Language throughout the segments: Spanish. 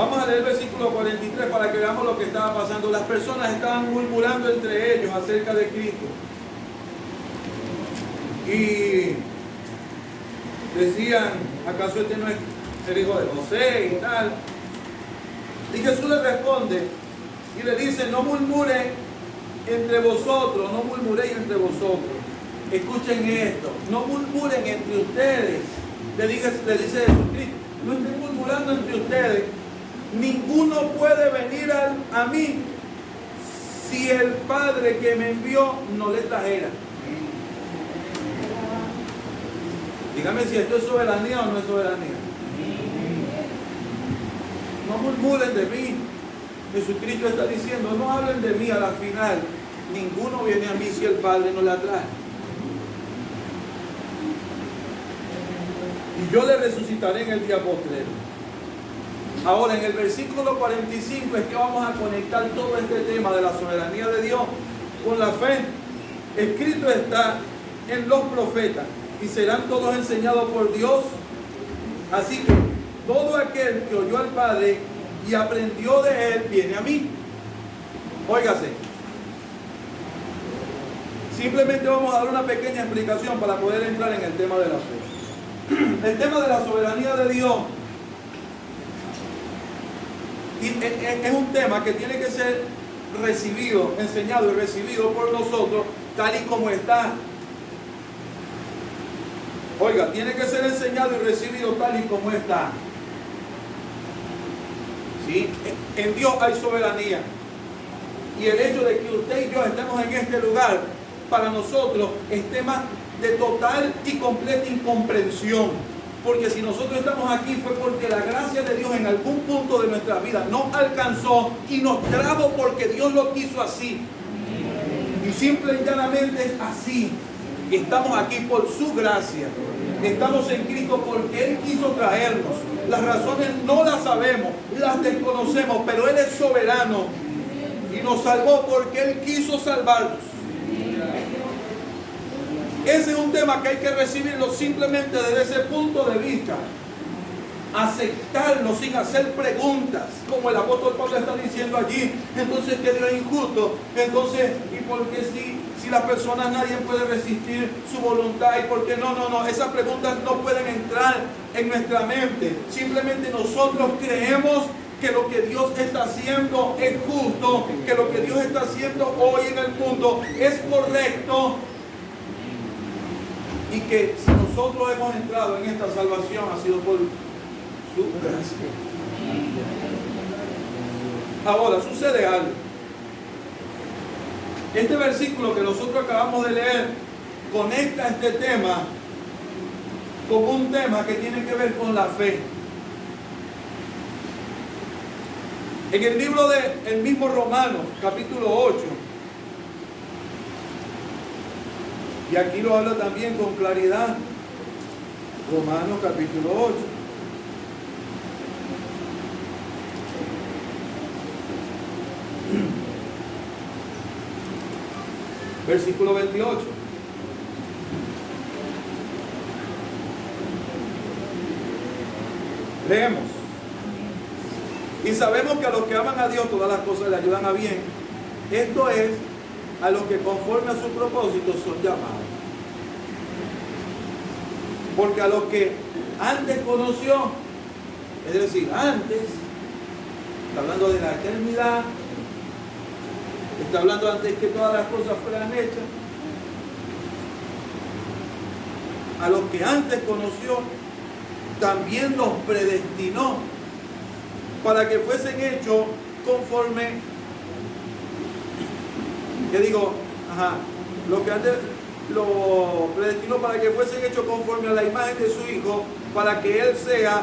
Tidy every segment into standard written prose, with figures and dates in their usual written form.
Vamos a leer el versículo 43 para que veamos lo que estaba pasando. Las personas estaban murmurando entre ellos acerca de Cristo. Y decían, ¿acaso este no es el hijo de José y tal? Y Jesús les responde y le dice, no murmuren entre vosotros, no murmuréis entre vosotros. Escuchen esto, no murmuren entre ustedes. Le dice Jesucristo, no estén murmurando entre ustedes. Ninguno puede venir a mí si el Padre que me envió no le trajera. Dígame si esto es soberanía o no es soberanía. No murmuren de mí. Jesucristo está diciendo, no hablen de mí a la final. Ninguno viene a mí si el Padre no la trae. Y yo le resucitaré en el día postrero. Ahora, en el versículo 45 es que vamos a conectar todo este tema de la soberanía de Dios con la fe. Escrito está en los profetas y serán todos enseñados por Dios. Así que todo aquel que oyó al Padre y aprendió de él viene a mí. Óigase. Simplemente vamos a dar una pequeña explicación para poder entrar en el tema de la fe. El tema de la soberanía de Dios es un tema que tiene que ser recibido, enseñado y recibido por nosotros tal y como está. Oiga, tiene que ser enseñado y recibido tal y como está. ¿Sí? En Dios hay soberanía. Y el hecho de que usted y yo estemos en este lugar, para nosotros es tema de total y completa incomprensión. Porque si nosotros estamos aquí fue porque la gracia de Dios en algún punto de nuestra vida nos alcanzó y nos trajo porque Dios lo quiso así. Y simple y llanamente es así. Estamos aquí por su gracia. Estamos en Cristo porque Él quiso traernos. Las razones no las sabemos, las desconocemos, pero Él es soberano y nos salvó porque Él quiso salvarnos. Ese es un tema que hay que recibirlo simplemente desde ese punto de vista. Aceptarlo sin hacer preguntas, como el apóstol Pablo está diciendo allí. Entonces, ¿qué Dios es injusto? Entonces, ¿y por qué si las personas nadie puede resistir su voluntad? ¿Y por qué no? Esas preguntas no pueden entrar en nuestra mente. Simplemente nosotros creemos que lo que Dios está haciendo es justo, que lo que Dios está haciendo hoy en el mundo es correcto. Y que si nosotros hemos entrado en esta salvación ha sido por su gracia. Ahora, sucede algo. Este versículo que nosotros acabamos de leer conecta este tema con un tema que tiene que ver con la fe. En el libro del mismo Romanos, capítulo 8, y aquí lo habla también con claridad. Romanos capítulo 8. Versículo 28. Leemos. Y sabemos que a los que aman a Dios todas las cosas le ayudan a bien. Esto es, a los que conforme a su propósito son llamados. Porque a los que antes conoció, es decir, antes, está hablando de la eternidad, está hablando antes que todas las cosas fueran hechas, a los que antes conoció, también los predestinó para que fuesen hechos conforme, lo que antes lo predestinó para que fuesen hechos conforme a la imagen de su Hijo, para que Él sea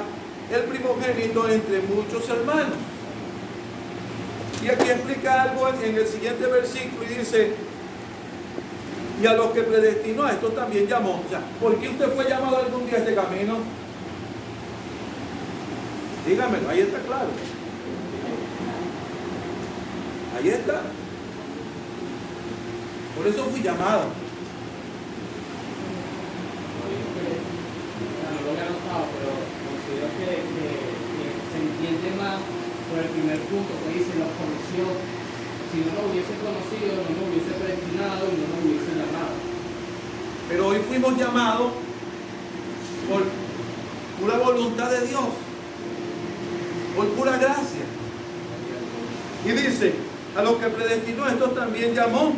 el primogénito entre muchos hermanos. Y aquí explica algo en el siguiente versículo y dice, y a los que predestinó, a estos también llamó. O sea, ¿por qué usted fue llamado algún día a este camino? Dígamelo, ahí está claro. Ahí está. Por eso fui llamado. No lo había notado, pero considero que se entiende más por el primer punto que dice, nos conoció. Si no nos hubiese conocido, no nos hubiese predestinado y no nos hubiese llamado. Pero hoy fuimos llamados por pura voluntad de Dios, por pura gracia. Y dice, a los que predestinó, estos también llamó.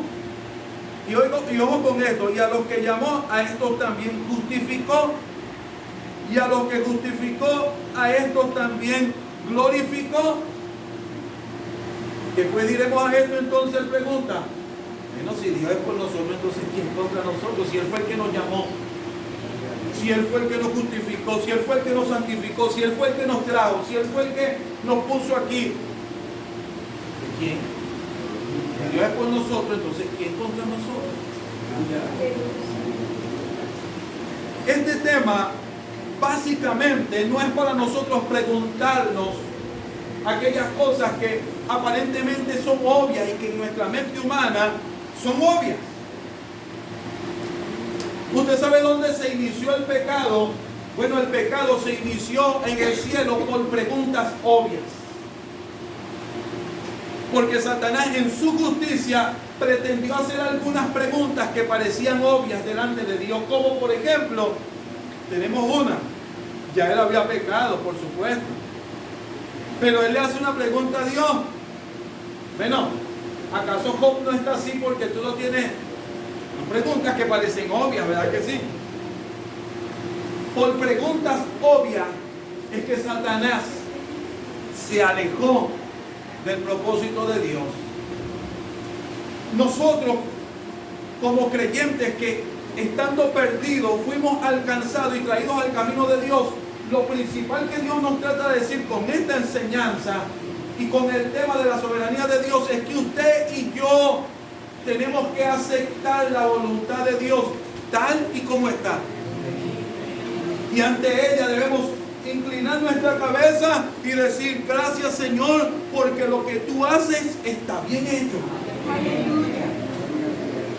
Y ojo con esto, y a los que llamó, a estos también justificó. Y a los que justificó, a estos también glorificó. ¿Qué pues diremos a esto? Entonces pregunta, bueno, si Dios es por nosotros, entonces ¿quién contra nosotros? Si Él fue el que nos llamó, si Él fue el que nos justificó, si Él fue el que nos santificó, si Él fue el que nos trajo, si Él fue el que nos puso aquí, ¿de quién? Si Dios es por nosotros, entonces ¿quién contra nosotros? Este tema básicamente no es para nosotros preguntarnos aquellas cosas que aparentemente son obvias y que en nuestra mente humana son obvias. ¿Usted sabe dónde se inició el pecado? Bueno, el pecado se inició en el cielo por preguntas obvias. Porque Satanás en su justicia pretendió hacer algunas preguntas que parecían obvias delante de Dios. Como por ejemplo, tenemos una. Ya él había pecado, por supuesto. Pero él le hace una pregunta a Dios. Bueno, ¿acaso Job no está así porque tú lo tienes? Preguntas que parecen obvias, ¿verdad que sí? Por preguntas obvias es que Satanás se alejó del propósito de Dios. Nosotros, como creyentes que estando perdidos, fuimos alcanzados y traídos al camino de Dios, lo principal que Dios nos trata de decir con esta enseñanza y con el tema de la soberanía de Dios es que usted y yo tenemos que aceptar la voluntad de Dios tal y como está. Y ante ella debemos inclinar nuestra cabeza y decir, gracias Señor, porque lo que tú haces está bien hecho.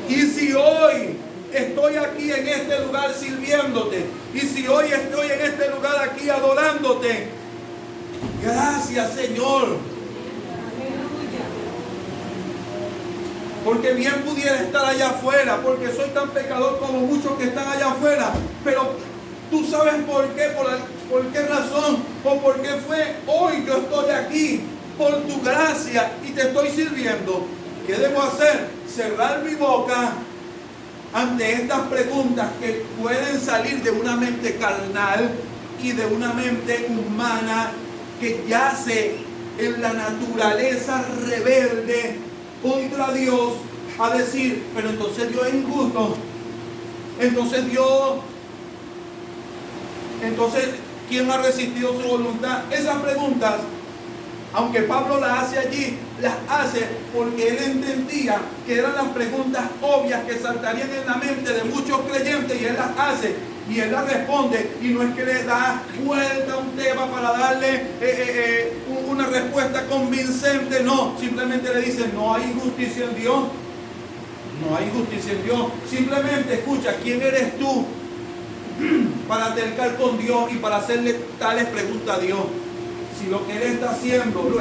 Y si hoy estoy aquí en este lugar sirviéndote, y si hoy estoy en este lugar aquí adorándote, gracias Señor. Porque bien pudiera estar allá afuera, porque soy tan pecador como muchos que están allá afuera, pero tú sabes por qué, por qué razón o por qué fue hoy yo estoy aquí, por tu gracia y te estoy sirviendo. ¿Qué debo hacer? Cerrar mi boca ante estas preguntas que pueden salir de una mente carnal y de una mente humana que yace en la naturaleza rebelde contra Dios, a decir, pero entonces Dios es injusto, entonces ¿quién ha resistido su voluntad? Esas preguntas, aunque Pablo las hace allí, las hace porque él entendía que eran las preguntas obvias que saltarían en la mente de muchos creyentes, y él las hace y él las responde, y no es que le da vuelta a un tema para darle una respuesta convincente, no, simplemente le dice, no hay injusticia en Dios, no hay injusticia en Dios, simplemente escucha, ¿quién eres tú para altercar con Dios y para hacerle tales preguntas a Dios? Si lo que Él está haciendo, lo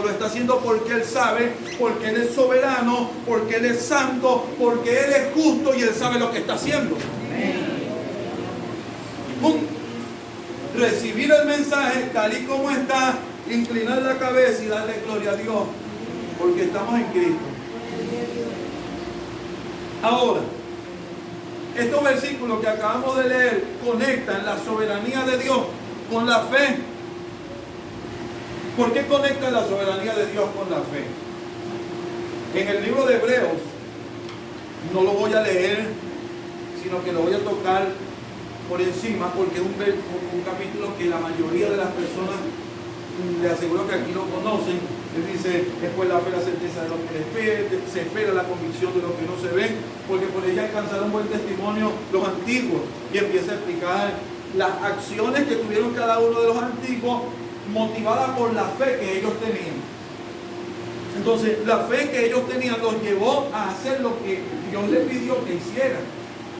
está haciendo porque Él sabe, porque Él es soberano, porque Él es santo, porque Él es justo y Él sabe lo que está haciendo. Recibir el mensaje tal y como está, inclinar la cabeza y darle gloria a Dios, porque estamos en Cristo. Ahora, estos versículos que acabamos de leer conectan la soberanía de Dios con la fe. ¿Por qué conecta la soberanía de Dios con la fe? En el libro de Hebreos, no lo voy a leer, sino que lo voy a tocar por encima, porque es un capítulo que la mayoría de las personas, le aseguro que aquí lo conocen. Él dice, después la fe, la certeza de lo que se espera, la convicción de lo que no se ve, porque por ella alcanzaron buen testimonio los antiguos. Y empieza a explicar las acciones que tuvieron cada uno de los antiguos, motivada por la fe que ellos tenían. Entonces, la fe que ellos tenían los llevó a hacer lo que Dios les pidió que hicieran.